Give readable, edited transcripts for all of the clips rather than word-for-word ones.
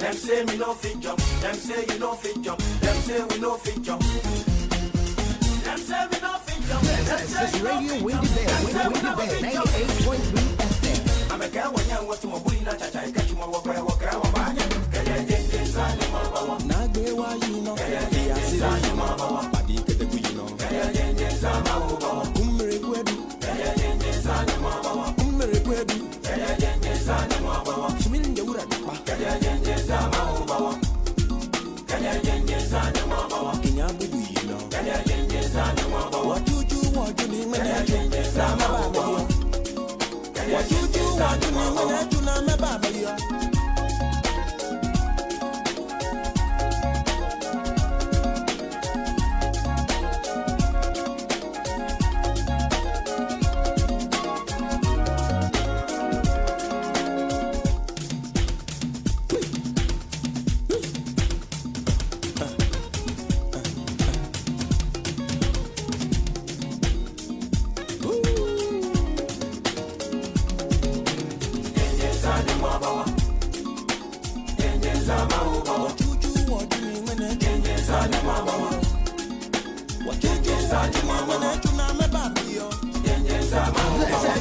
Them say me no fit jump, them say you no fit jump, them say we no fit jump. Them say we no fit jump. This is Radio Windy Bay, 98.3 FM. I'm a girl when you want to my booty, not I catch you my walk, walk,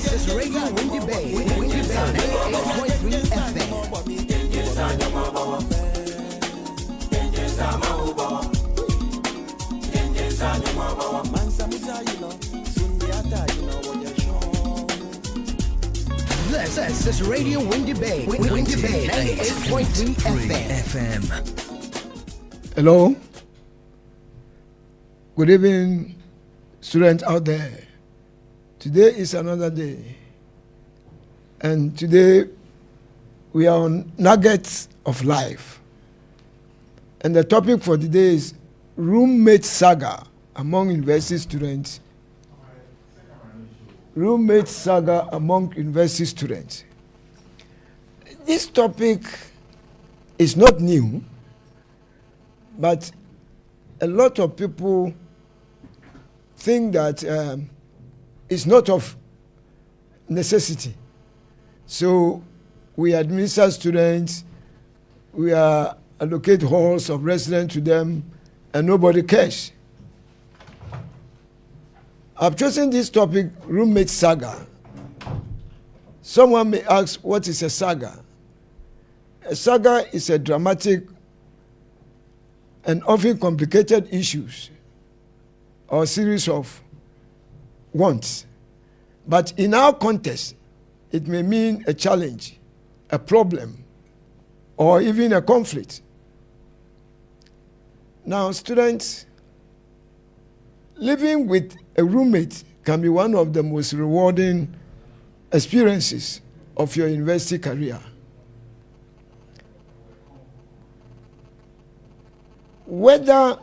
This is Radio Windy Bay, 98.3 FM. This is Radio Windy Bay, 98.3 FM. Hello. Good evening, students out there. Today is another day. And today we are on Nuggets of Life. And the topic for today is roommate saga among university students. Roommate saga among university students. This topic is not new, but a lot of people think that it's not of necessity. So we administer students, we allocate halls of residence to them, and nobody cares. I've chosen this topic, roommate saga. Someone may ask, what is a saga? A saga is a dramatic and often complicated issues or series of wants. But in our context, it may mean a challenge, a problem, or even a conflict. Now, students, living with a roommate can be one of the most rewarding experiences of your university career.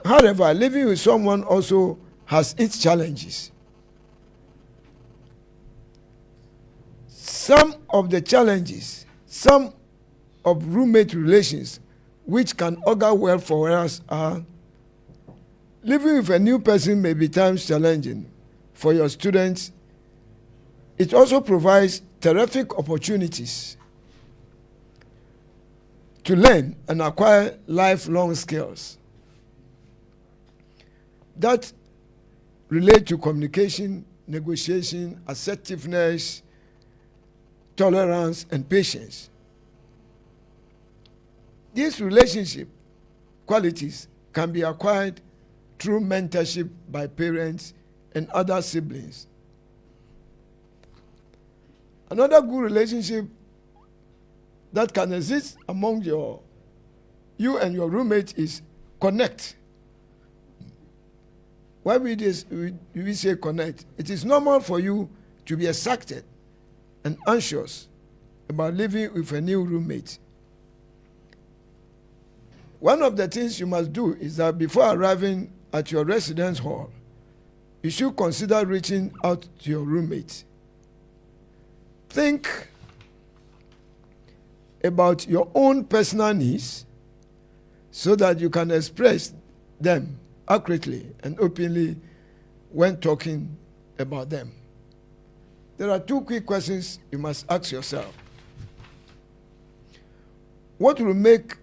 However, living with someone also has its challenges. Some of the challenges, some of roommate relations which can augur well for us are living with a new person may be times challenging for your students. It also provides terrific opportunities to learn and acquire lifelong skills that relate to communication, negotiation, assertiveness, tolerance, and patience. These relationship qualities can be acquired through mentorship by parents and other siblings. Another good relationship that can exist among you and your roommate is connect. Why we say connect? It is normal for you to be excited and anxious about living with a new roommate. one of the things you must do is that before arriving at your residence hall, you should consider reaching out to your roommate. Think about your own personal needs so that you can express them accurately and openly when talking about them. There are 2 quick questions you must ask yourself. What will make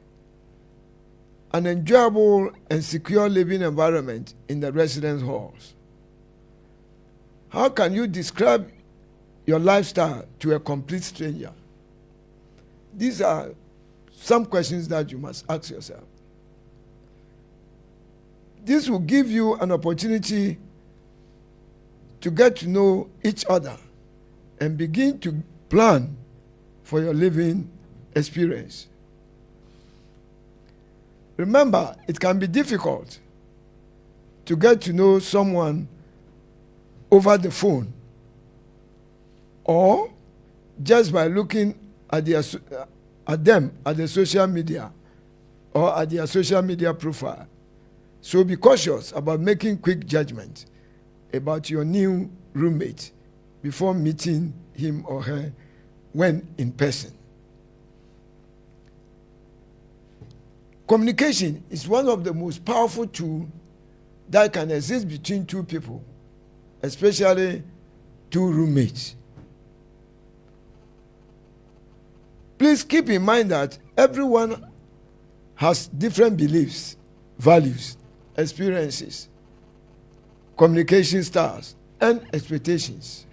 an enjoyable and secure living environment in the residence halls? How can you describe your lifestyle to a complete stranger? These are some questions that you must ask yourself. This will give you an opportunity to get to know each other and begin to plan for your living experience. Remember, it can be difficult to get to know someone over the phone or just by looking at them at the social media or at their social media profile. So be cautious about making quick judgment about your new roommate before meeting him or her when in person. Communication is one of the most powerful tools that can exist between 2 people, especially 2 roommates. Please keep in mind that everyone has different beliefs, values, experiences, communication styles, and expectations.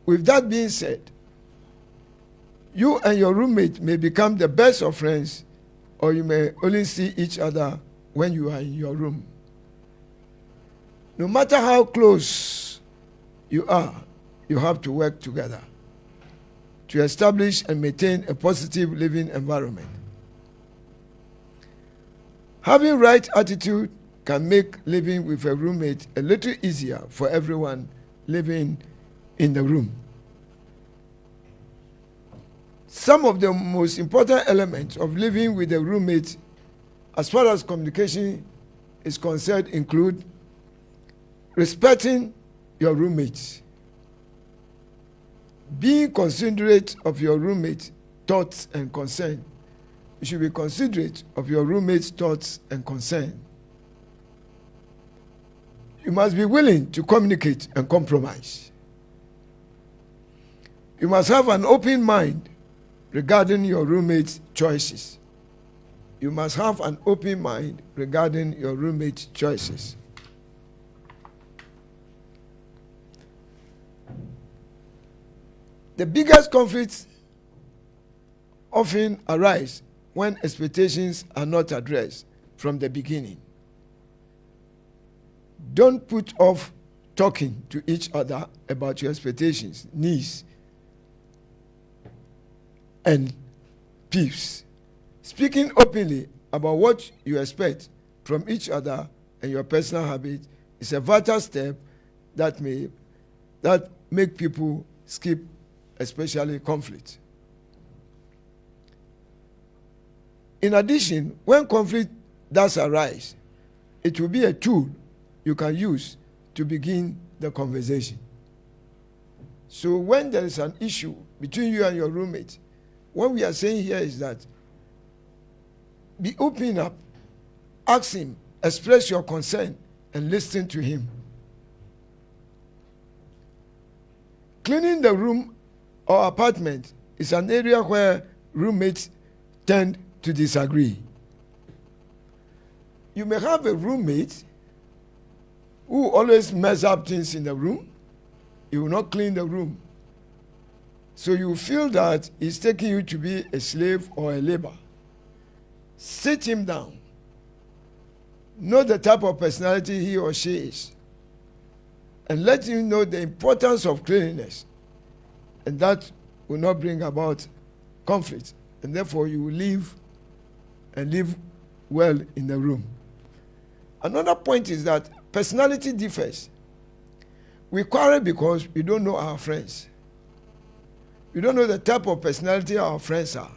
With that being said, you and your roommate may become the best of friends, or you may only see each other when you are in your room. No matter how close you are, you have to work together to establish and maintain a positive living environment. Having right attitude can make living with a roommate a little easier for everyone living in the room. Some of the most important elements of living with a roommate as far as communication is concerned include respecting your roommates, being considerate of your roommate's thoughts and concerns. You should be considerate of your roommate's thoughts and concerns. You must be willing to communicate and compromise. You must have an open mind regarding your roommate's choices. You must have an open mind regarding your roommate's choices. The biggest conflicts often arise when expectations are not addressed from the beginning. Don't put off talking to each other about your expectations, needs, and peeves. Speaking openly about what you expect from each other and your personal habits is a vital step that make people skip, especially conflict. In addition, when conflict does arise, it will be a tool you can use to begin the conversation. So when there is an issue between you and your roommate, what we are saying here is that be open up, ask him, express your concern, and listen to him. Cleaning the room or apartment is an area where roommates tend to disagree. You may have a roommate who always mess up things in the room. He will not clean the room. So you feel that he's taking you to be a slave or a labor. Sit him down. Know the type of personality he or she is. And let him know the importance of cleanliness. And that will not bring about conflict. And therefore you will live and live well in the room. Another point is that personality differs. We quarrel because we don't know our friends. We don't know the type of personality our friends are.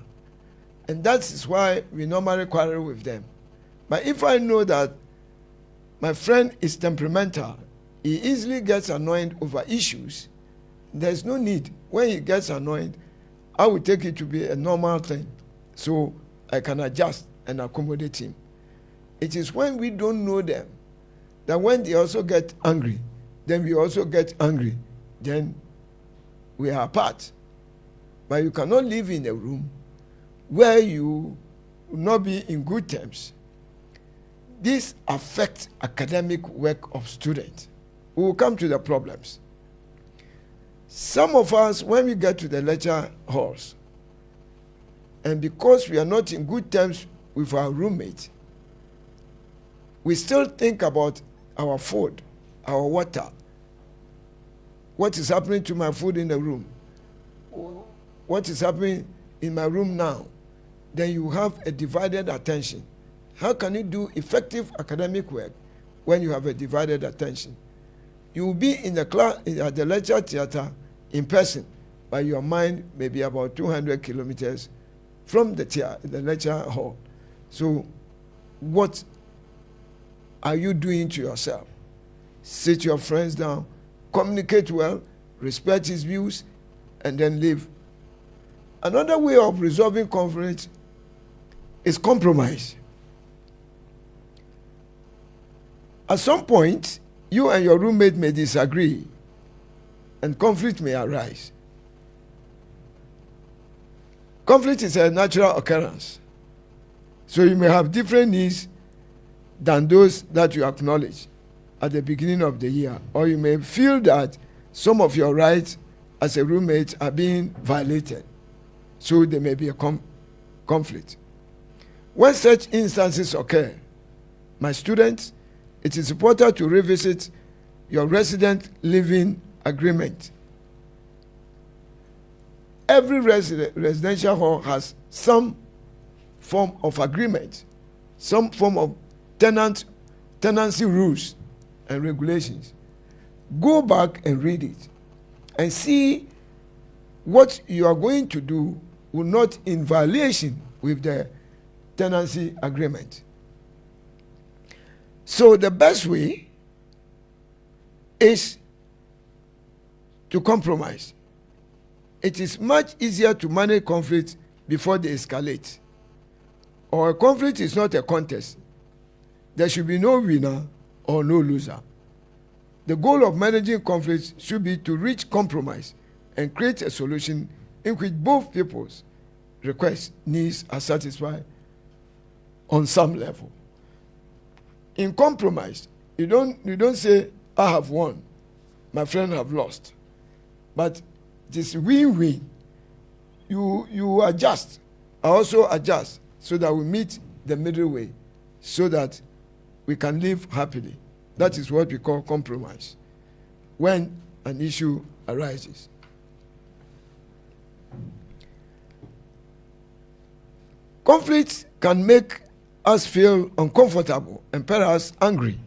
And that is why we normally quarrel with them. But if I know that my friend is temperamental, he easily gets annoyed over issues, there's no need. When he gets annoyed, I will take it to be a normal thing, so I can adjust and accommodate him. It is when we don't know them that when they also get angry, then we also get angry, then we are apart. But you cannot live in a room where you will not be in good terms. This affects academic work of students. We will come to the problems. Some of us, when we get to the lecture halls, and because we are not in good terms with our roommate, we still think about our food, our water. What is happening to my food in the room? What is happening in my room now? Then you have a divided attention. How can you do effective academic work when you have a divided attention? You will be in the class, at the lecture theater in person, but your mind may be about 200 kilometers from the lecture hall. So what are you doing to yourself? Sit your friends down, communicate well, respect his views, and then leave. Another way of resolving conflict is compromise. At some point, you and your roommate may disagree, and conflict may arise. Conflict is a natural occurrence. So you may have different needs than those that you acknowledge at the beginning of the year, or you may feel that some of your rights as a roommate are being violated. So there may be a conflict. When such instances occur, my students, it is important to revisit your resident living agreement. Every residential hall has some form of agreement, some form of tenancy rules and regulations. Go back and read it and see what you are going to do will not in violation with the tenancy agreement. So the best way is to compromise. It is much easier to manage conflict before they escalate. Or a conflict is not a contest. There should be no winner or no loser. The goal of managing conflicts should be to reach compromise and create a solution in which both people's requests, needs are satisfied on some level. In compromise, you don't say, I have won, my friend have lost. But it is win-win. You adjust, I also adjust, so that we meet the middle way, so that we can live happily. That is what we call compromise when an issue arises. Conflicts can make us feel uncomfortable and perhaps angry.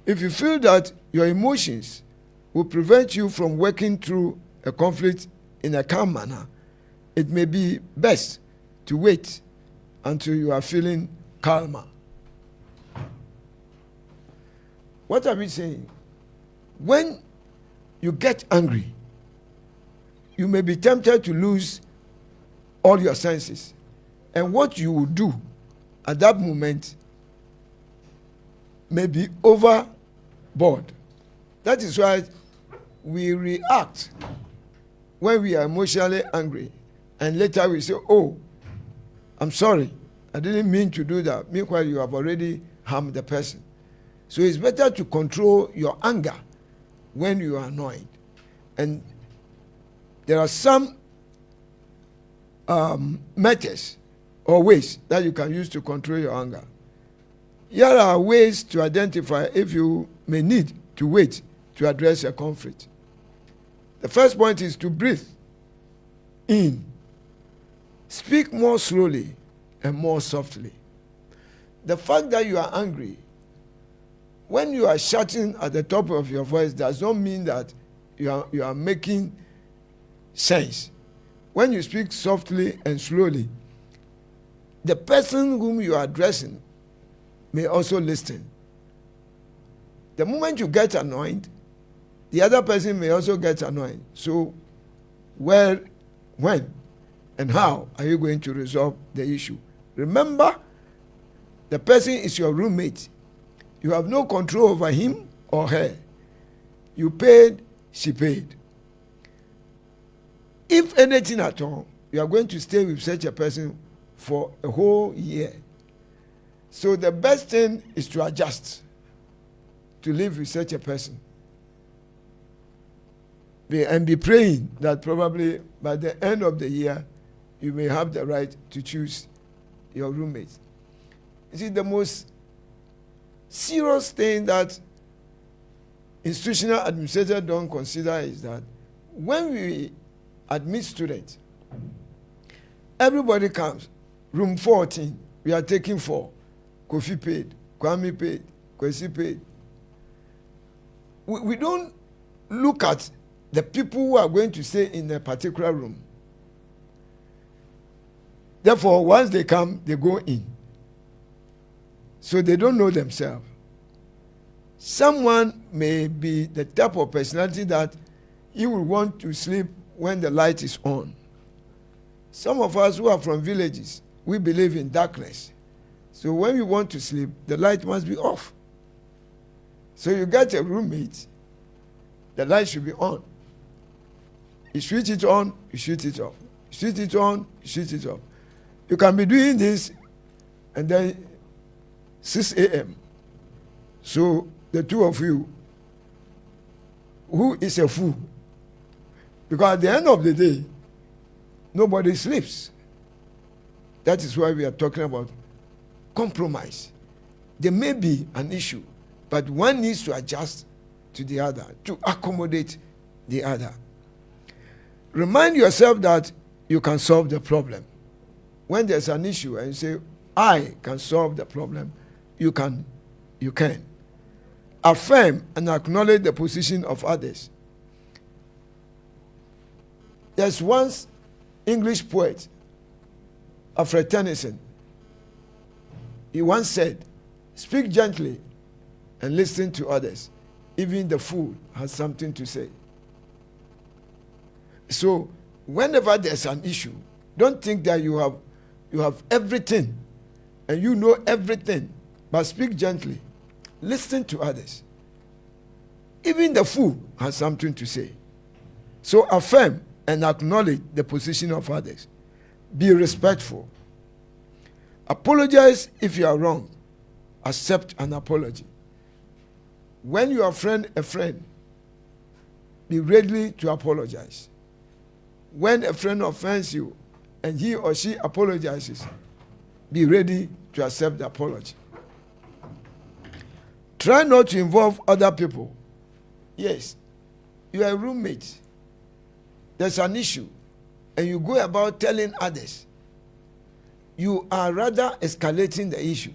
If you feel that your emotions will prevent you from working through a conflict in a calm manner, it may be best to wait until you are feeling calmer. What are we saying? When you get angry, you may be tempted to lose all your senses. And what you will do at that moment may be overboard. That is why we react when we are emotionally angry. And later we say, oh, I'm sorry, I didn't mean to do that. Meanwhile, you have already harmed the person. So it's better to control your anger when you are annoyed. And there are some methods or ways that you can use to control your anger. Here are ways to identify if you may need to wait to address a conflict. The first point is to breathe in. Speak more slowly and more softly. The fact that you are angry, when you are shouting at the top of your voice, does not mean that you are making sense. When you speak softly and slowly, the person whom you are addressing may also listen. The moment you get annoyed, the other person may also get annoyed. So where, when, and how are you going to resolve the issue? Remember, the person is your roommate. You have no control over him or her. You paid, she paid. If anything at all, you are going to stay with such a person for a whole year. So the best thing is to adjust, to live with such a person. And be praying that probably by the end of the year, you may have the right to choose your roommate. You see, the most serious thing that institutional administrators don't consider is that when we admit students, everybody comes, room 14, we are taking 4. Kofi paid, Kwame paid, Kwesi paid. We don't look at the people who are going to stay in a particular room. Therefore, once they come, they go in. So they don't know themselves. Someone may be the type of personality that he will want to sleep when the light is on. Some of us who are from villages, we believe in darkness. So when we want to sleep, the light must be off. So you get a roommate, the light should be on. You switch it on, you switch it off. You switch it on, you switch it off. You can be doing this and then 6 a.m. So the two of you, who is a fool? Because at the end of the day, nobody sleeps. That is why we are talking about compromise. There may be an issue, but one needs to adjust to the other, to accommodate the other. Remind yourself that you can solve the problem. When there's an issue and you say, I can solve the problem, you can. Affirm and acknowledge the position of others. There's once English poet, Alfred Tennyson. He once said, speak gently and listen to others. Even the fool has something to say. So whenever there's an issue, don't think that you have everything and you know everything, but speak gently. Listen to others. Even the fool has something to say. So affirm and acknowledge the position of others. Be respectful. Apologize if you are wrong. Accept an apology. When you offend a friend, be ready to apologize. When a friend offends you and he or she apologizes, be ready to accept the apology. Try not to involve other people. Yes, you are a roommate. There's an issue, and you go about telling others. You are rather escalating the issue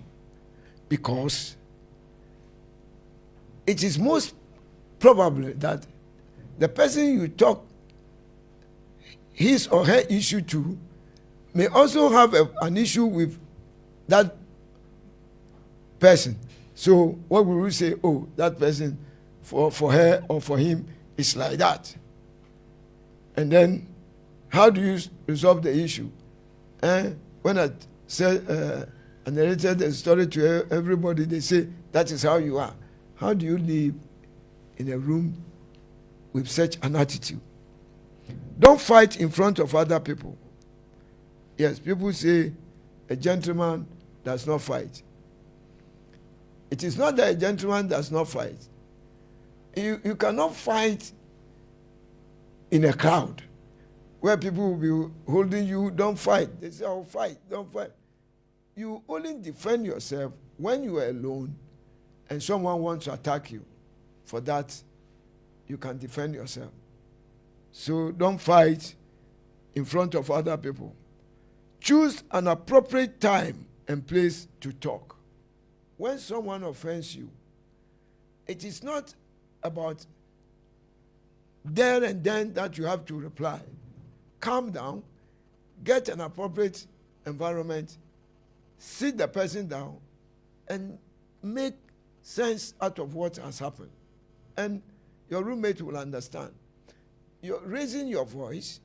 because it is most probable that the person you talk his or her issue to may also have an issue with that person. So what will we say? Oh, that person for her or for him is like that. And then how do you resolve the issue? When I said I narrated the story to everybody, they say that is how you are. How do you live in a room with such an attitude? Don't fight in front of other people. Yes, people say a gentleman does not fight. It is not that a gentleman does not fight. You cannot fight in a crowd where people will be holding you. Don't fight. They say, oh, fight. Don't fight. You only defend yourself when you are alone and someone wants to attack you. For that, you can defend yourself. So don't fight in front of other people. Choose an appropriate time and place to talk. When someone offends you, it is not about there and then that you have to reply. Calm down, get an appropriate environment, sit the person down and make sense out of what has happened. And your roommate will understand. You're raising your voice,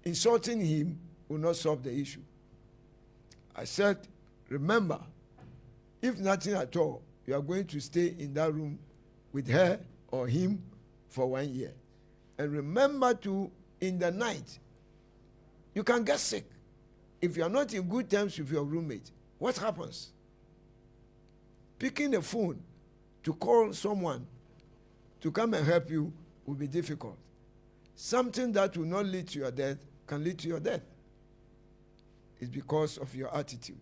insulting him will not solve the issue. I said, remember, if nothing at all, you are going to stay in that room with her or him for 1 year. And remember to, in the night, you can get sick. If you are not in good terms with your roommate, what happens? Picking the phone to call someone to come and help you will be difficult. Something that will not lead to your death can lead to your death. It's because of your attitude.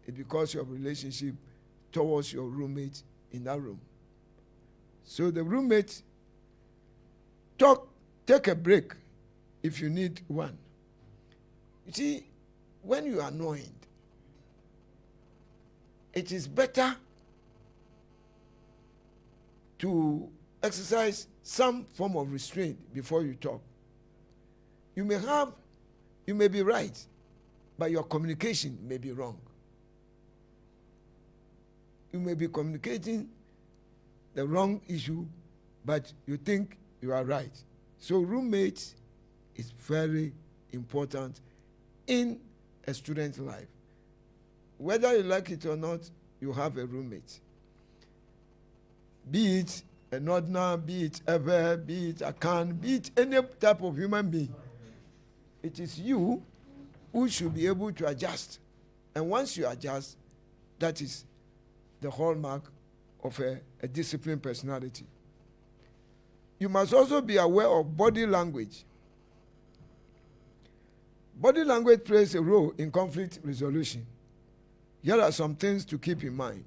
It's because of your relationship towards your roommate in that room. So the roommate, take a break if you need one. You see, when you are annoyed, it is better to exercise some form of restraint before you talk. You may be right, but your communication may be wrong. You may be communicating the wrong issue, but you think you are right. So roommates is very important in a student's life. Whether you like it or not, you have a roommate. Be it a northerner, be it ever, be it a can, be it any type of human being. It is you who should be able to adjust. And once you adjust, that is the hallmark of a disciplined personality. You must also be aware of body language. Body language plays a role in conflict resolution. Here are some things to keep in mind.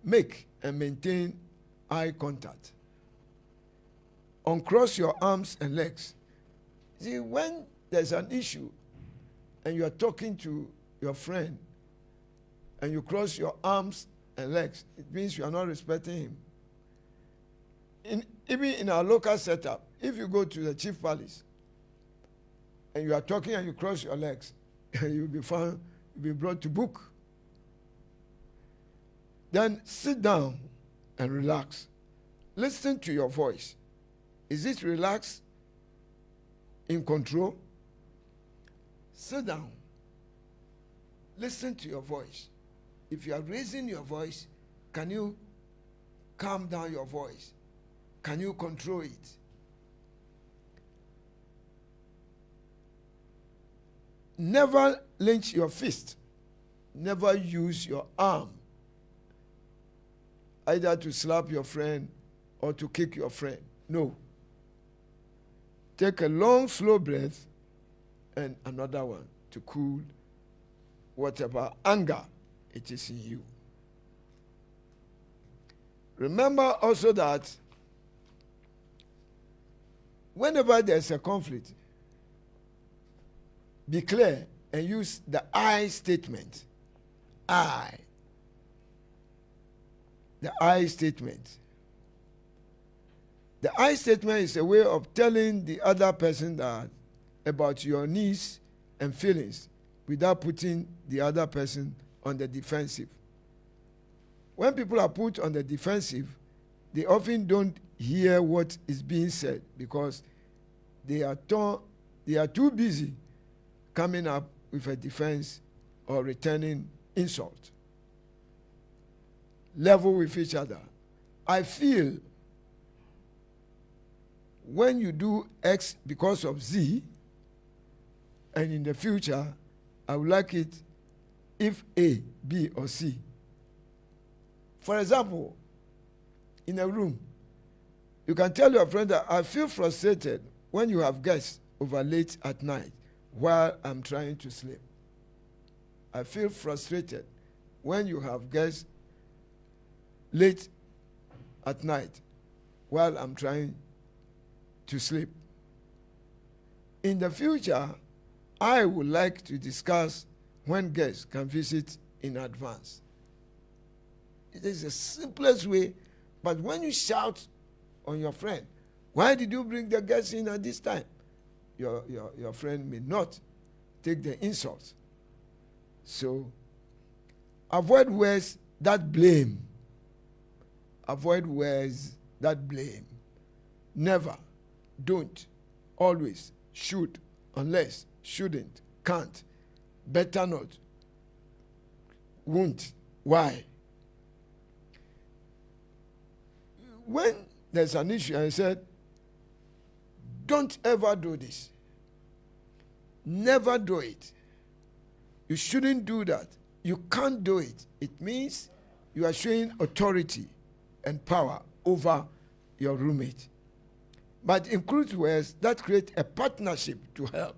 Make and maintain eye contact. Uncross your arms and legs. See, when there's an issue and you are talking to your friend and you cross your arms and legs, it means you are not respecting him. Even in our local setup, if you go to the chief palace and you are talking and you cross your legs, you'll be brought to book. Then sit down and relax. Listen to your voice. Is it relaxed? In control? Sit down. Listen to your voice. If you are raising your voice, can you calm down your voice? Can you control it? Never clench your fist. Never use your arm either to slap your friend or to kick your friend. No. Take a long, slow breath and another one to cool whatever anger it is in you. Remember also that whenever there's a conflict, be clear and use the I statement. I. The I statement. The I statement is a way of telling the other person that about your needs and feelings without putting the other person on the defensive. When people are put on the defensive, they often don't hear what is being said because they are too busy coming up with a defense or returning insult. Level with each other. I feel when you do X because of Z, and in the future, I would like it if A, B, or C. For example, in a room, you can tell your friend that I feel frustrated when you have guests over late at night while I'm trying to sleep. I feel frustrated when you have guests late at night while I'm trying to sleep. In the future, I would like to discuss when guests can visit in advance. It is the simplest way, but when you shout on your friend, why did you bring the guests in at this time? Your friend may not take the insult. So Avoid words that blame. Avoid words that blame. Never, don't, always, should, unless, shouldn't, can't, better not, won't. Why? When there's an issue, I said, don't ever do this. Never do it. You shouldn't do that. You can't do it. It means you are showing authority and power over your roommate. But includes words that create a partnership to help,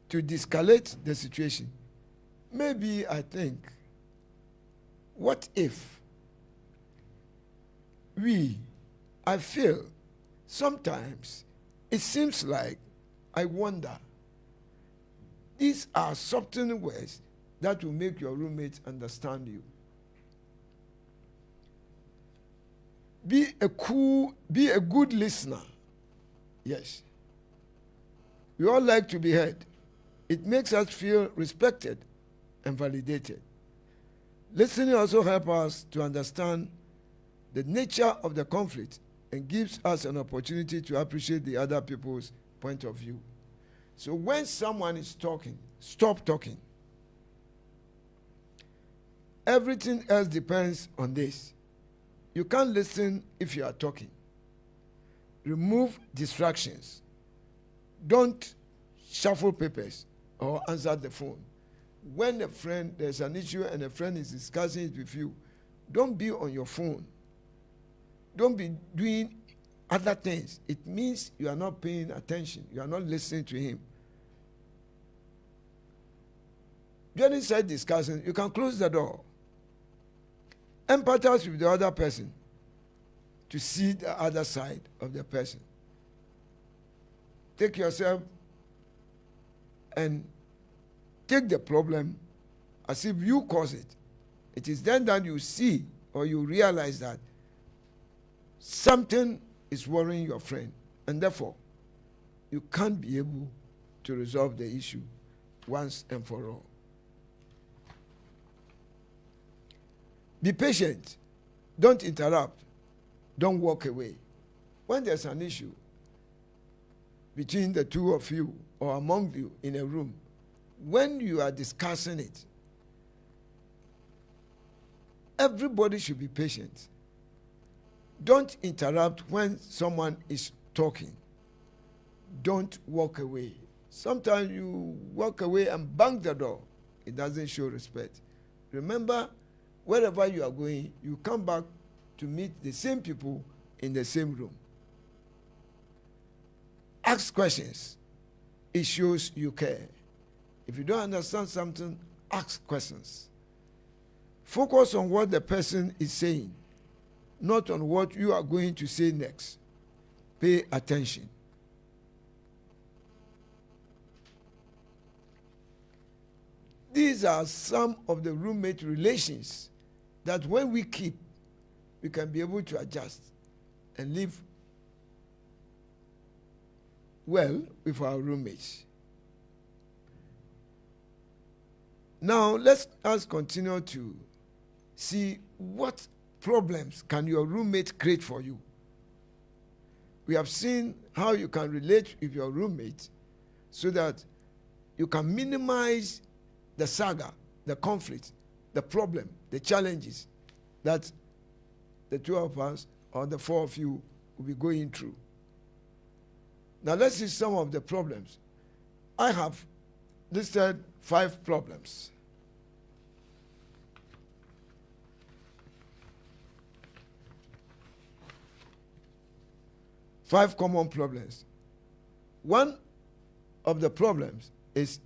to de-escalate the situation. Maybe I think, what if I feel sometimes it seems like, I wonder, these are subtle words that will make your roommate understand you. Be a good listener. Yes. We all like to be heard. It makes us feel respected and validated. Listening also helps us to understand the nature of the conflict and gives us an opportunity to appreciate the other people's point of view. So when someone is talking, stop talking. Everything else depends on this. You can't listen if you are talking. Remove distractions. Don't shuffle papers or answer the phone. When there's an issue and a friend is discussing it with you, don't be on your phone. Don't be doing other things. It means you are not paying attention. You are not listening to him. During such discussion, you can close the door. Empathize with the other person to see the other side of the person. Take yourself and take the problem as if you caused it. It is then that you see or you realize that something is worrying your friend, and therefore you can't be able to resolve the issue once and for all. Be patient. Don't interrupt. Don't walk away. When there's an issue between the two of you or among you in a room, when you are discussing it, everybody should be patient. Don't interrupt when someone is talking. Don't walk away. Sometimes you walk away and bang the door. It doesn't show respect. Remember, wherever you are going, you come back to meet the same people in the same room. Ask questions. It shows you care. If you don't understand something, ask questions. Focus on what the person is saying, not on what you are going to say next. Pay attention. These are some of the roommate relations that when we keep, we can be able to adjust and live well with our roommates. Now, let us continue to see what problems can your roommate create for you. We have seen how you can relate with your roommate so that you can minimize the saga, the conflict, the problem, the challenges that the two of us or the four of you will be going through. Now let's see some of the problems. I have listed 5 problems. Five common problems. One of the problems is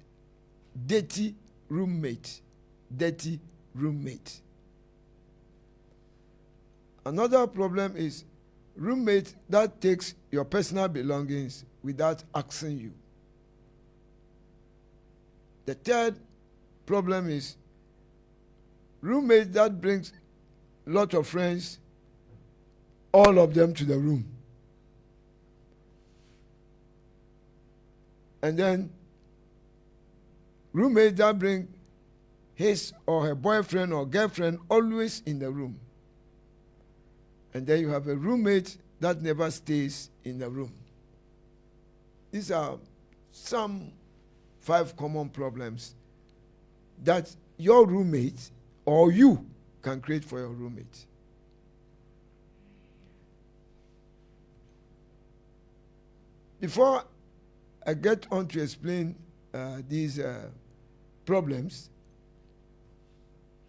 dirty roommate. Dirty roommate. Another problem is roommate that takes your personal belongings without asking you. The third problem is roommate that brings a lot of friends, all of them to the room. And then roommate that bring his or her boyfriend or girlfriend always in the room. And then you have a roommate that never stays in the room. These are some 5 common problems that your roommate or you can create for your roommate. Before I get on to explain these problems,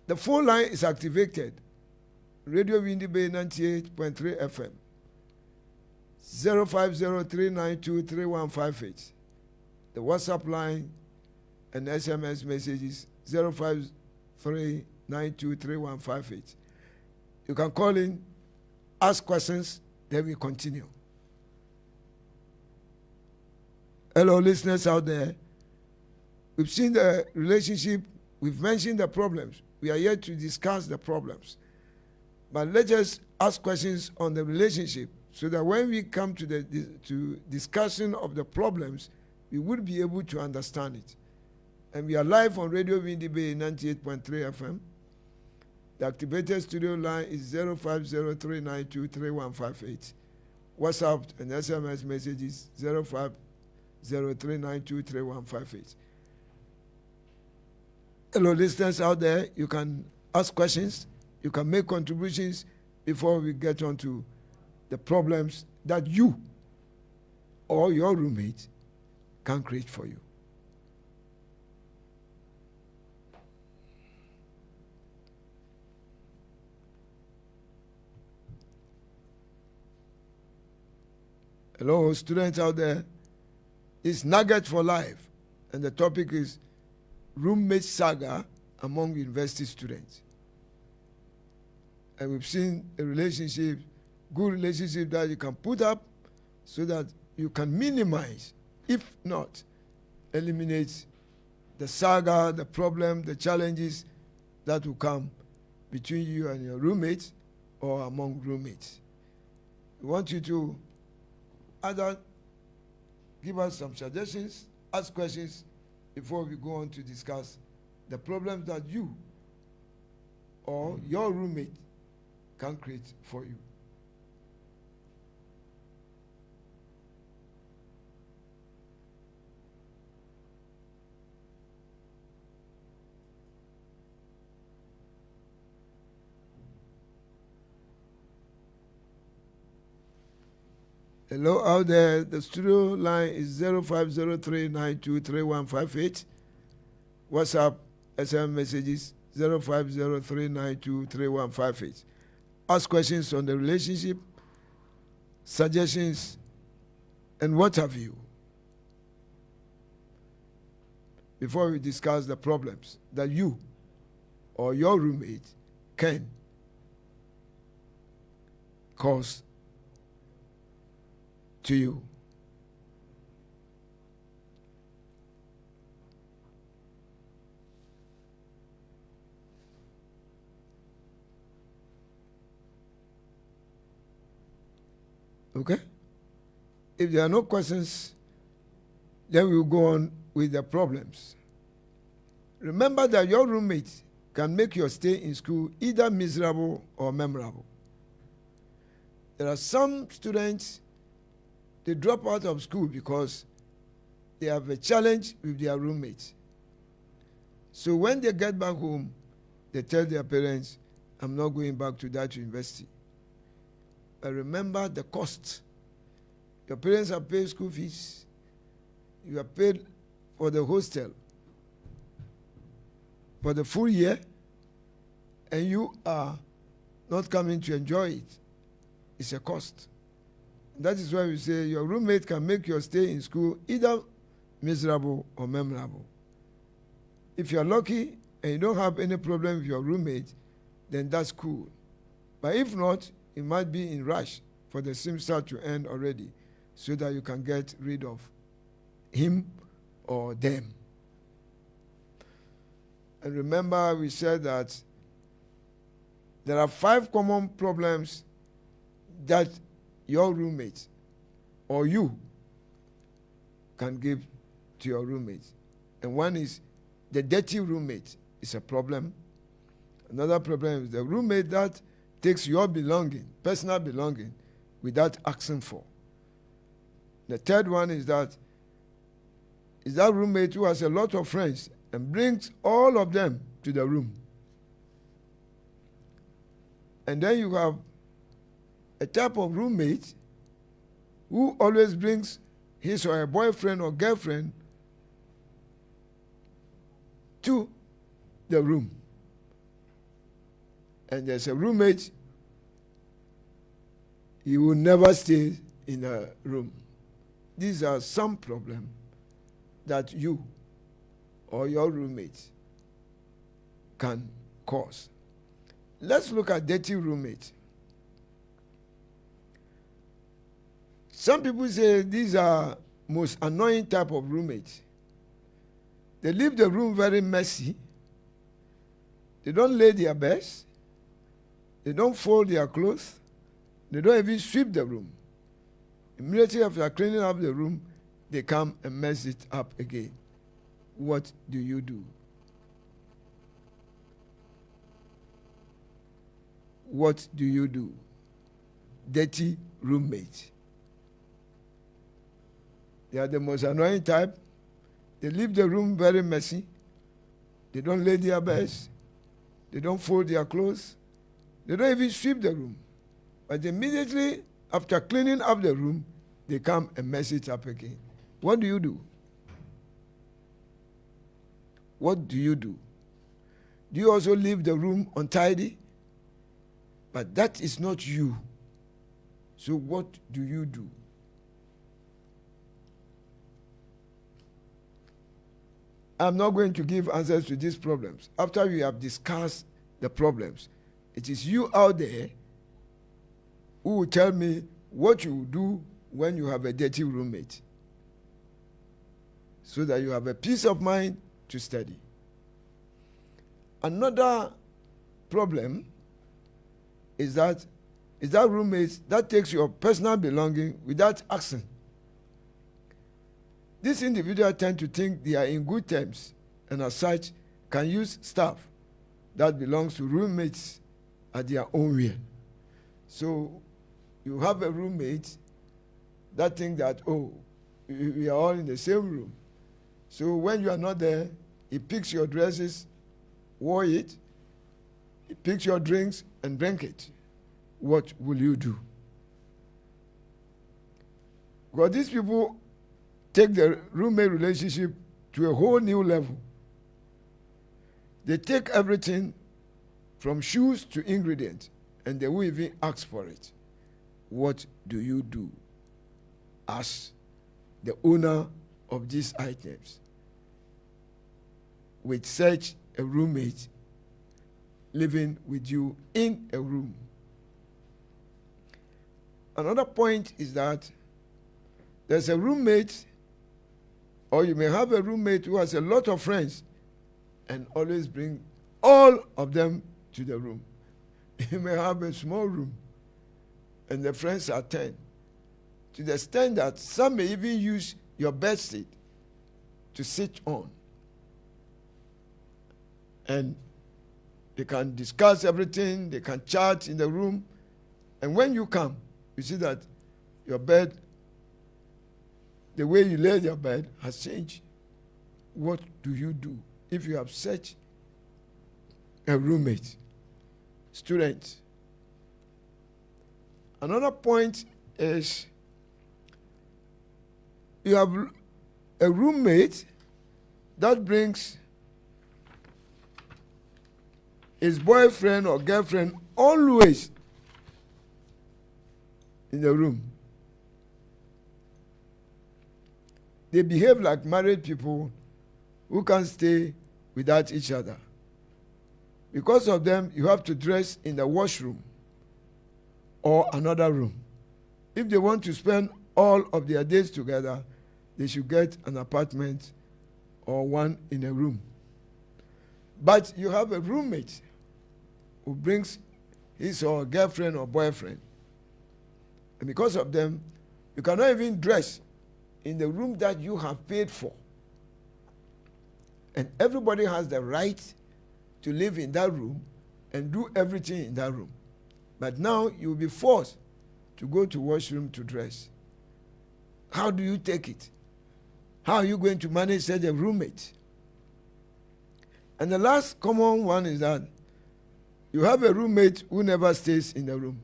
the phone line is activated. Radio Windy Bay 98.3 FM 0503923158. The WhatsApp line and SMS messages 053923158. You can call in, ask questions, then we continue. Hello, listeners out there. We've seen the relationship, we've mentioned the problems. We are yet to discuss the problems. But let's just ask questions on the relationship so that when we come to the discussion of the problems, we would be able to understand it. And we are live on Radio Windy Bay 98.3 FM. The activated studio line is 0503923158. WhatsApp and SMS messages 0503923158. Hello, listeners out there. You can ask questions. You can make contributions before we get on to the problems that you or your roommate can create for you. Hello, students out there. It's Nugget for Life, and the topic is roommate saga among university students. And we've seen a relationship, good relationship that you can put up so that you can minimize, if not eliminate, the saga, the problem, the challenges that will come between you and your roommates or among roommates. We want you to either give us some suggestions, ask questions before we go on to discuss the problems that you or your roommate can create for you. Hello out there. The studio line is 0503923158. WhatsApp SMS messages 0503923158. Ask questions on the relationship, suggestions, and what have you, before we discuss the problems that you or your roommate can cause to you. Okay? If there are no questions, then we will go on with the problems. Remember that your roommate can make your stay in school either miserable or memorable. There are some students, they drop out of school because they have a challenge with their roommates. So when they get back home, they tell their parents, I'm not going back to that university. But remember the cost. Your parents have paid school fees. You have paid for the hostel for the full year, and you are not coming to enjoy it. It's a cost. That is why we say your roommate can make your stay in school either miserable or memorable. If you're lucky and you don't have any problem with your roommate, then that's cool. But if not, it might be in rush for the semester to end already so that you can get rid of him or them. And remember, we said that there are 5 common problems that your roommate or you can give to your roommate. And one is the dirty roommate. is a problem. Another problem is the roommate that takes your belonging, personal belonging, without asking for. The third one is that roommate who has a lot of friends and brings all of them to the room. And then you have a type of roommate who always brings his or her boyfriend or girlfriend to the room. And there's a roommate, he will never stay in a room. These are some problems that you or your roommate can cause. Let's look at dirty roommates. Some people say these are most annoying type of roommates. They leave the room very messy. They don't lay their beds. They don't fold their clothes. They don't even sweep the room. Immediately after cleaning up the room, they come and mess it up again. What do you do? What do you do? Dirty roommate. They are the most annoying type. They leave the room very messy. They don't lay their beds. They don't fold their clothes. They don't even sweep the room. But immediately after cleaning up the room, they come and mess it up again. What do you do? What do you do? Do you also leave the room untidy? But that is not you. So what do you do? I'm not going to give answers to these problems. After we have discussed the problems, it is you out there who will tell me what you will do when you have a dirty roommate, so that you have a peace of mind to study. Another problem is that roommate that takes your personal belonging without asking. These individuals tend to think they are in good terms and as such can use stuff that belongs to roommates at their own will. So you have a roommate that thinks that, oh, we are all in the same room. So when you are not there, he picks your dresses, wear it, he picks your drinks and drink it. What will you do? Because these people take the roommate relationship to a whole new level. They take everything from shoes to ingredients, and they will even ask for it. What do you do as the owner of these items with such a roommate living with you in a room? Another point is that there's a roommate, or you may have a roommate who has a lot of friends and always bring all of them to the room. You may have a small room and the friends are 10, to the extent that some may even use your bedstead to sit on. And they can discuss everything, they can chat in the room, and when you come, you see that your bed, the way you lay your bed has changed. What do you do if you have such a roommate? Students. Another point is you have a roommate that brings his boyfriend or girlfriend always in the room. They behave like married people who can't stay without each other. Because of them, you have to dress in the washroom or another room. If they want to spend all of their days together, they should get an apartment or one in a room. But you have a roommate who brings his or her girlfriend or boyfriend. And because of them, you cannot even dress in the room that you have paid for. And everybody has the right to live in that room and do everything in that room. But now you will be forced to go to washroom to dress. How do you take it? How are you going to manage such a roommate? And the last common one is that you have a roommate who never stays in the room.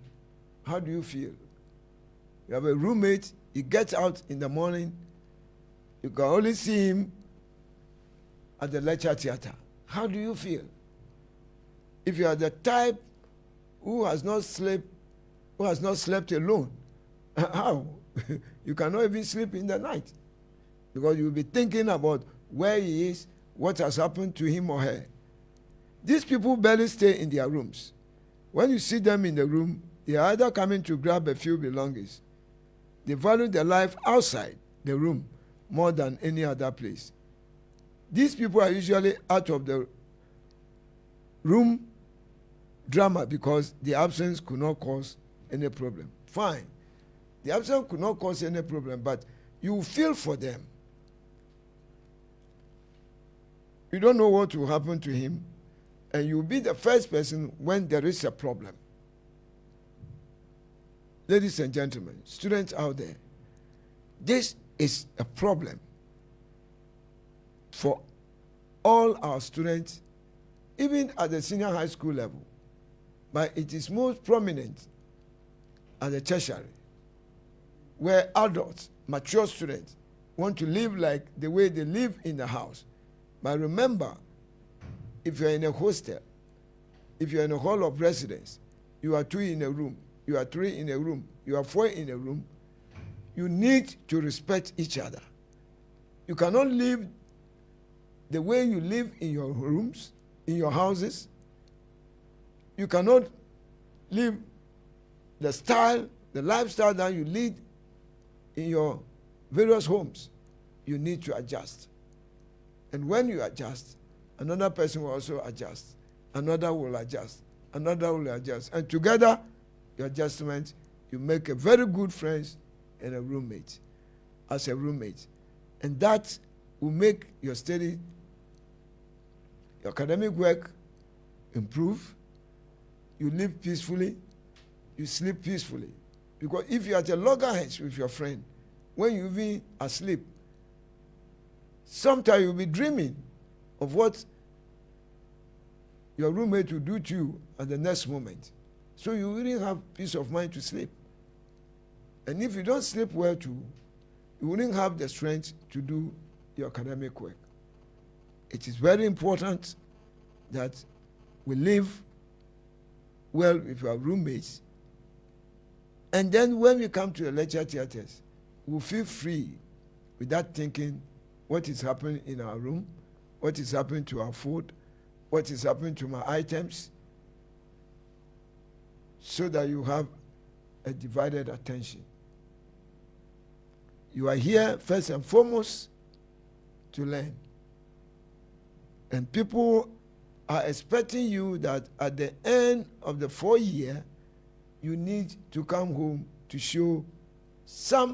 How do you feel? You have a roommate, he gets out in the morning, you can only see him at the lecture theater. How do you feel? If you are the type who has not slept alone, how? You cannot even sleep in the night because you will be thinking about where he is, what has happened to him or her. These people barely stay in their rooms. When you see them in the room, they are either coming to grab a few belongings. They value their life outside the room more than any other place. These people are usually out of the room drama because the absence could not cause any problem. Fine. The absence could not cause any problem, but you feel for them. You don't know what will happen to him, and you'll be the first person when there is a problem. Ladies and gentlemen, students out there, this is a problem for all our students, even at the senior high school level. But it is most prominent at the tertiary, where adults, mature students, want to live like the way they live in the house. But remember, if you're in a hostel, if you're in a hall of residence, you are 2 in a room, you are 3 in a room, you are 4 in a room, you need to respect each other. You cannot live the way you live in your rooms, in your houses. You cannot live the style, the lifestyle that you lead in your various homes. You need to adjust. And when you adjust, another person will also adjust. Another will adjust. Another will adjust. And together, your adjustment, you make a very good friends and a roommate, as a roommate. And that will make your study, your academic work improve. You live peacefully. You sleep peacefully. Because if you are at a loggerheads with your friend, when you be asleep, sometimes you'll be dreaming of what your roommate will do to you at the next moment. So you wouldn't have peace of mind to sleep. And if you don't sleep well too, you wouldn't have the strength to do your academic work. It is very important that we live well with our roommates. And then when we come to the lecture theaters, we'll feel free without thinking what is happening in our room, what is happening to our food, what is happening to my items, so that you have a divided attention. You are here first and foremost to learn. And people are expecting you that at the end of the 4 year, you need to come home to show something.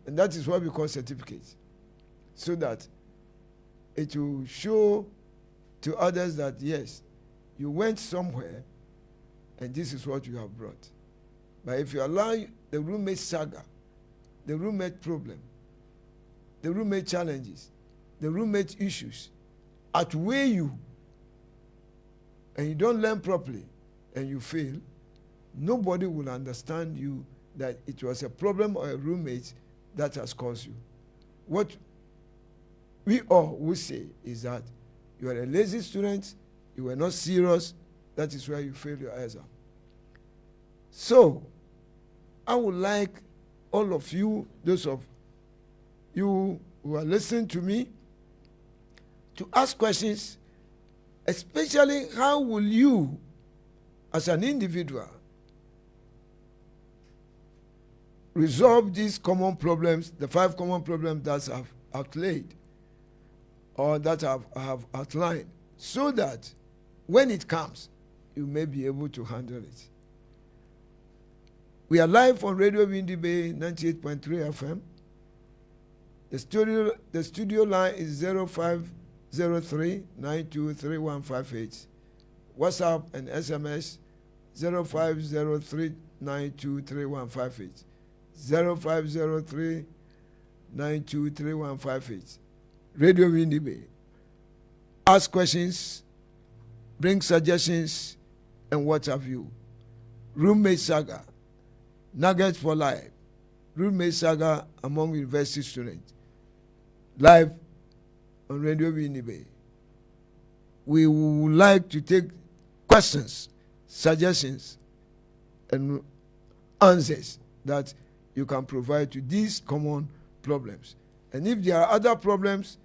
And that is what we call certificates. So that it will show to others that yes, you went somewhere and this is what you have brought. But if you allow the roommate saga, the roommate problem, the roommate challenges, the roommate issues outweigh you, and you don't learn properly and you fail, nobody will understand you that it was a problem or a roommate that has caused you. What we all will say is that you are a lazy student, you were not serious, that is why you failed your exam. So, I would like all of you, those of you who are listening to me, to ask questions, especially how will you, as an individual, resolve these common problems, the 5 common problems that I've outlaid or that I have outlined, so that when it comes, you may be able to handle it. We are live on Radio Windy Bay 98.3 FM. The studio line is 0503923158. WhatsApp and SMS 0503923158. 0503923158. Radio Windibe. Ask questions, bring suggestions, and what have you. Roommate Saga, Nuggets for Life. Roommate Saga among university students. Live on Radio Windibe. We would like to take questions, suggestions, and answers that you can provide to these common problems. And if there are other problems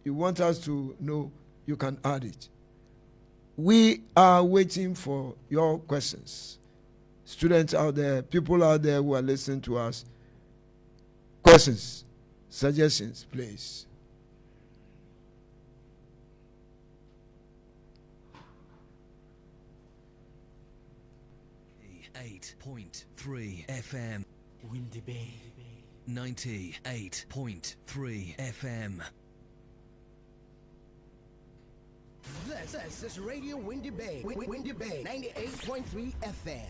you want us to know, you can add it. We are waiting for your questions. Students out there, people out there who are listening to us, questions, suggestions, please. .3 FM. Windy Bay. 98.3 FM. This is Radio Windy Bay. Windy Bay 98.3 FM.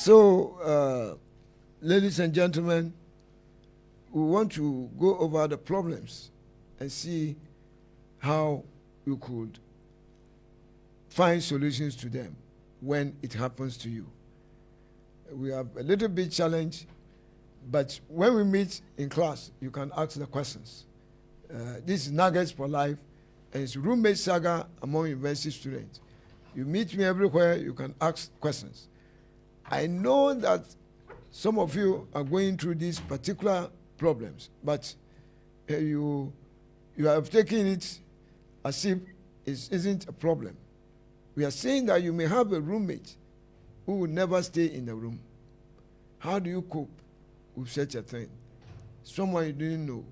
So, ladies and gentlemen, we want to go over the problems and see how you could find solutions to them when it happens to you. We have a little bit challenge, but when we meet in class, you can ask the questions. This is Nuggets for Life, and it's Roommate Saga among university students. You meet me everywhere, you can ask questions. I know that some of you are going through these particular problems, but you have taken it as if it isn't a problem. We are saying that you may have a roommate who will never stay in the room. How do you cope with such a thing? Someone you didn't know.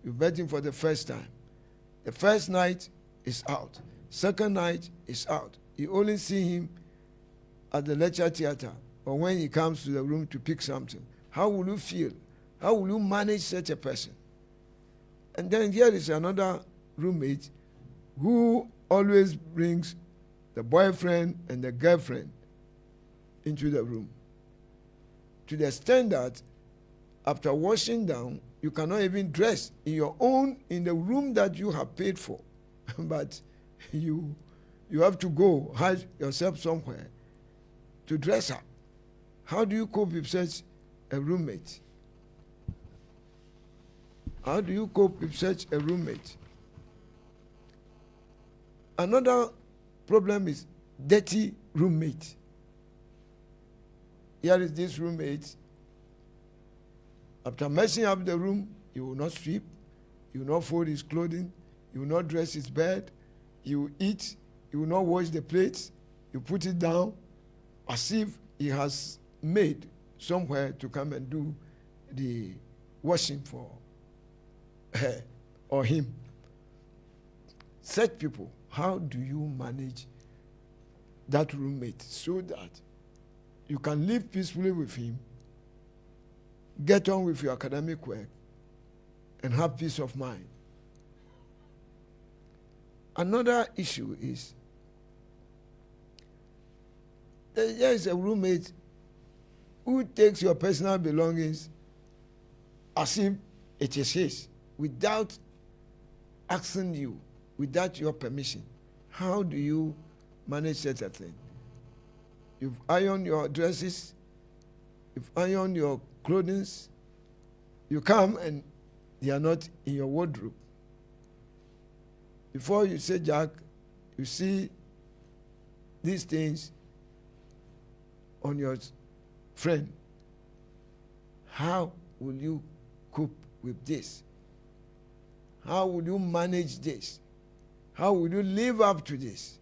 You met him for the first time. The first night is out. Second night is out. You only see him at the lecture theater or when he comes to the room to pick something. How will you feel? How will you manage such a person? And then here is another roommate who always brings the boyfriend and the girlfriend into the room, to the extent that after washing down, you cannot even dress in the room that you have paid for. But you have to go hide yourself somewhere to dress up. How do you cope with such a roommate? How do you cope with such a roommate? Another problem is dirty roommate. Here is this roommate. After messing up the room, he will not sweep, he will not fold his clothing, he will not dress his bed, he will eat, he will not wash the plates, you put it down as if he has made somewhere to come and do the washing for her or him. Such people, how do you manage that roommate so that you can live peacefully with him, get on with your academic work, and have peace of mind? Another issue is that there is a roommate who takes your personal belongings as if it is his, without asking you without your permission, how do you manage such a thing? You've ironed your dresses, you've ironed your clothing, you come and they are not in your wardrobe. Before you say Jack, you see these things on your friend. How will you cope with this? How will you manage this? How will you live up to this?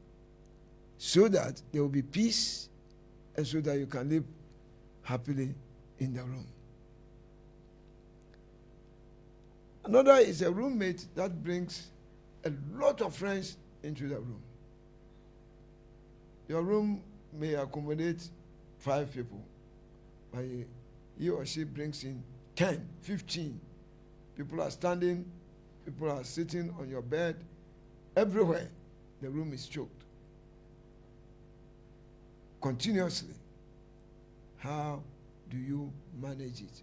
So that there will be peace and so that you can live happily in the room. Another is a roommate that brings a lot of friends into the room. Your room may accommodate 5 people, but he or she brings in 10, 15. People are standing, people are sitting on your bed. Everywhere, the room is choked. Continuously. How do you manage it?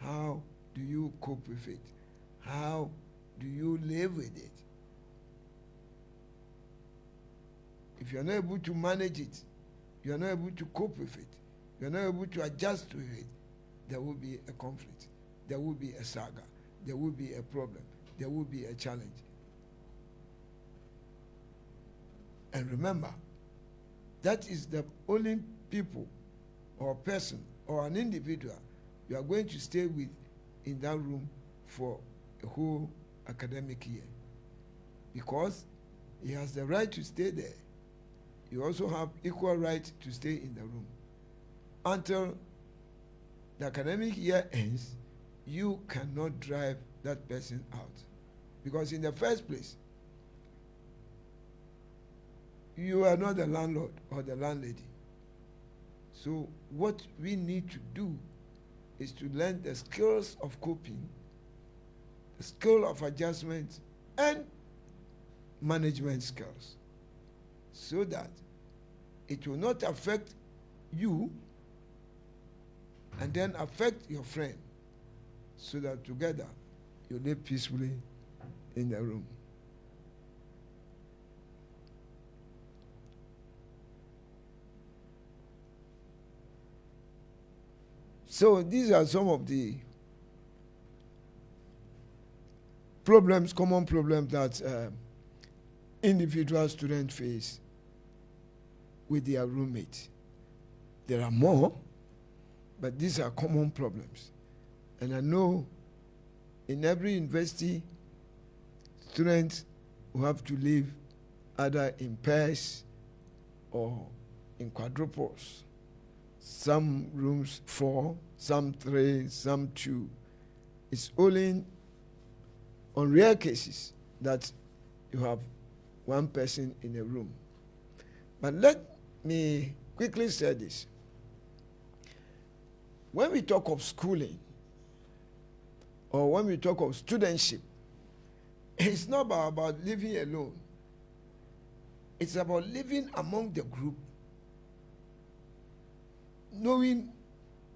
How do you cope with it? How do you live with it? If you're not able to manage it, you're not able to cope with it, you're not able to adjust to it, there will be a conflict, there will be a saga, there will be a problem, there will be a challenge. And remember, that is the only people or person or an individual you are going to stay with in that room for a whole academic year, because he has the right to stay there. You also have equal right to stay in the room. Until the academic year ends, you cannot drive that person out. Because in the first place, you are not the landlord or the landlady. So what we need to do is to learn the skills of coping, the skill of adjustment, and management skills, so that it will not affect you and then affect your friend, so that together you live peacefully in the room. So these are some of the problems, common problems that individual students face with their roommate. There are more, but these are common problems. And I know in every university, students will have to live either in pairs or in quadruples. Some rooms 4, some 3, some 2. It's only on rare cases that you have one person in a room. But let me quickly say this. When we talk of schooling, or when we talk of studentship, it's not about living alone. It's about living among the group, knowing,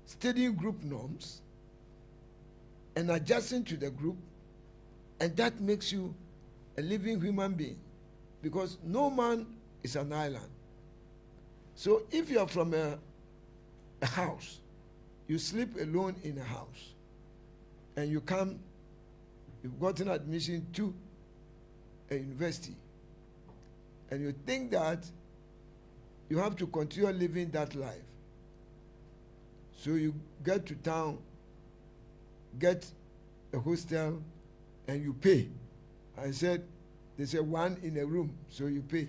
studying group norms, and adjusting to the group, and that makes you a living human being, because no man is an island. So if you are from a house, you sleep alone in a house, and you come, you've gotten admission to a university, and you think that you have to continue living that life. So you get to town, get a hostel, and you pay. I said, they said 1 in a room, so you pay.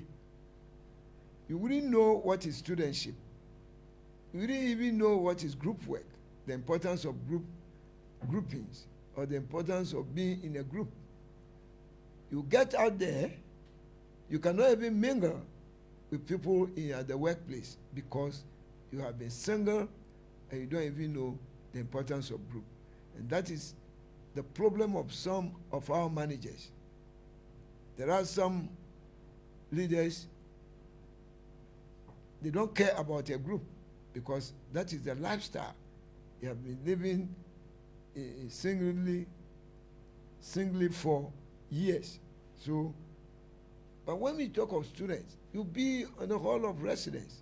You wouldn't know what is studentship. You wouldn't even know what is group work, the importance of groupings, or the importance of being in a group. You get out there, you cannot even mingle with people at the workplace because you have been single and you don't even know the importance of group. And that is the problem of some of our managers. There are some leaders, they don't care about a group because that is their lifestyle. They have been living singly for years. So, but when we talk of students, you be on the hall of residence.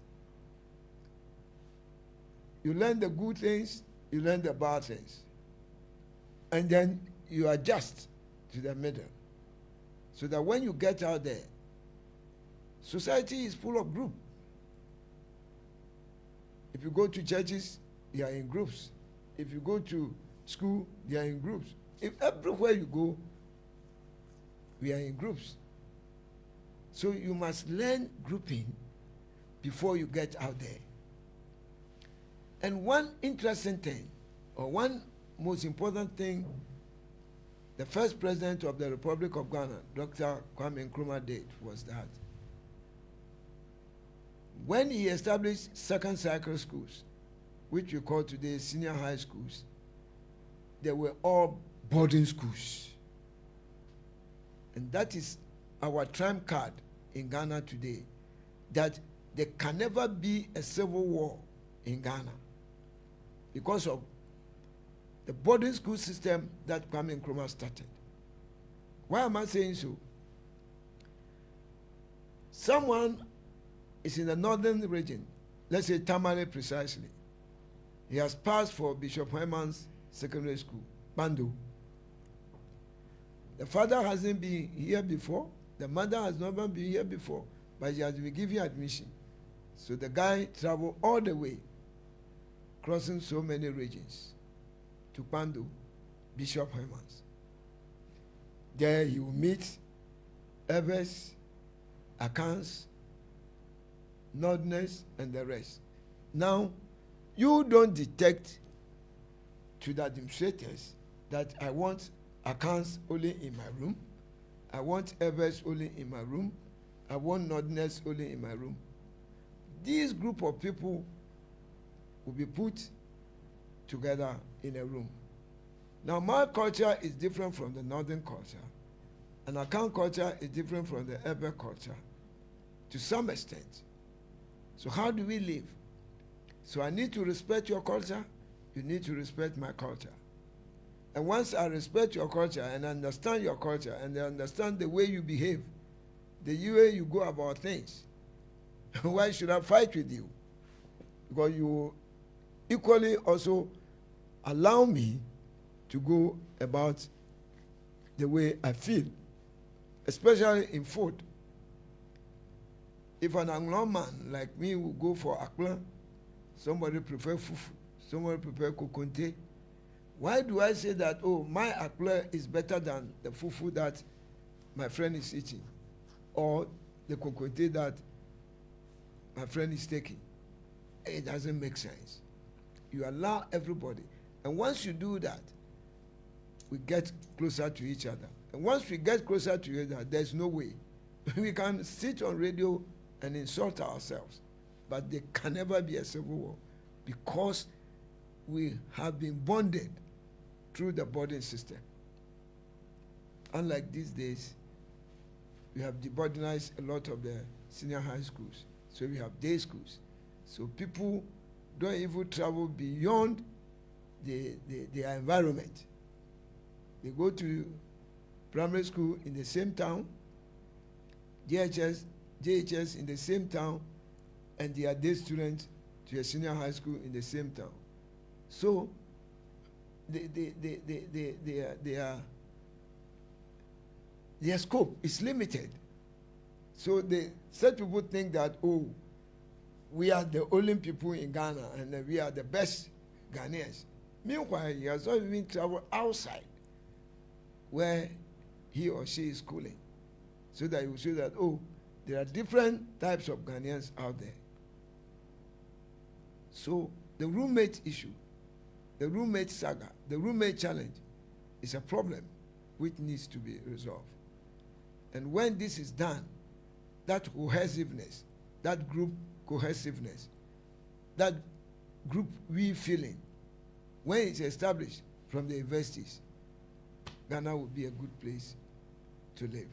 You learn the good things, you learn the bad things. And then you adjust to the middle. So that when you get out there, society is full of groups. If you go to churches, they are in groups. If you go to school, they are in groups. If everywhere you go, we are in groups. So you must learn grouping before you get out there. And one interesting thing, or one most important thing, the first president of the Republic of Ghana, Dr. Kwame Nkrumah, did was that when he established second cycle schools, which we call today senior high schools, they were all boarding schools. And that is our trump card in Ghana today, that there can never be a civil war in Ghana because of the boarding school system that Kwame Nkrumah started. Why am I saying so? Someone is in the northern region, let's say Tamale precisely. He has passed for Bishop Hyman's secondary school, Bando. The father hasn't been here before, the mother has never been here before, but he has been given admission. So the guy traveled all the way, crossing so many regions, to Bando, Bishop Hyman's. There he will meet Evers, Akans, Nordness, and the rest. Now, you don't detect to the administrators that I want accounts only in my room, I want Evers only in my room, I want Nordness only in my room. This group of people will be put together in a room. Now, my culture is different from the northern culture, and account culture is different from the Eber culture to some extent. So how do we live? So I need to respect your culture, you need to respect my culture. And once I respect your culture and understand your culture and I understand the way you behave, the way you go about things, why should I fight with you? Because you equally also allow me to go about the way I feel, especially in food. If an Anglo man like me will go for akpla, somebody prefer fufu, somebody prefer kokonte, why do I say that, oh, my akpla is better than the fufu that my friend is eating, or the kokonte that my friend is taking? It doesn't make sense. You allow everybody. And once you do that, we get closer to each other. And once we get closer to each other, there's no way. We can sit on radio and insult ourselves, but there can never be a civil war because we have been bonded through the boarding system. Unlike these days, we have deboardinized a lot of the senior high schools. So we have day schools. So people don't even travel beyond their environment. They go to primary school in the same town, JHS in the same town, and they are day students to a senior high school in the same town. So their scope is limited. So such people think that, oh, we are the only people in Ghana and we are the best Ghanaians. Meanwhile, he has not even traveled outside where he or she is schooling, so that you will see that, oh, there are different types of Ghanaians out there. So the roommate issue, the roommate saga, the roommate challenge is a problem which needs to be resolved. And when this is done, that cohesiveness, that group cohesiveness, that group we feeling, when it's established from the universities, Ghana will be a good place to live.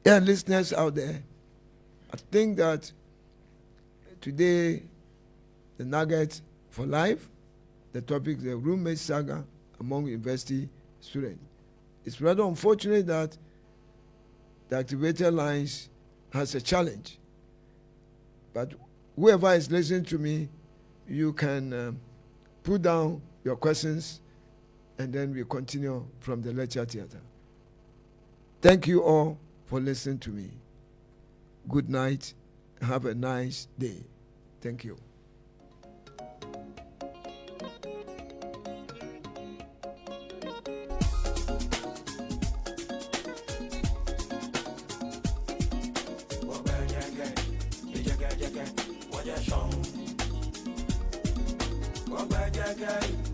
Yeah, listeners out there, I think that today the nugget for life, the topic, the roommate saga among university student. It's rather unfortunate that the activated lines has a challenge. But whoever is listening to me, you can put down your questions and then we continue from the lecture theater. Thank you all for listening to me. Good night. Have a nice day. Thank you. What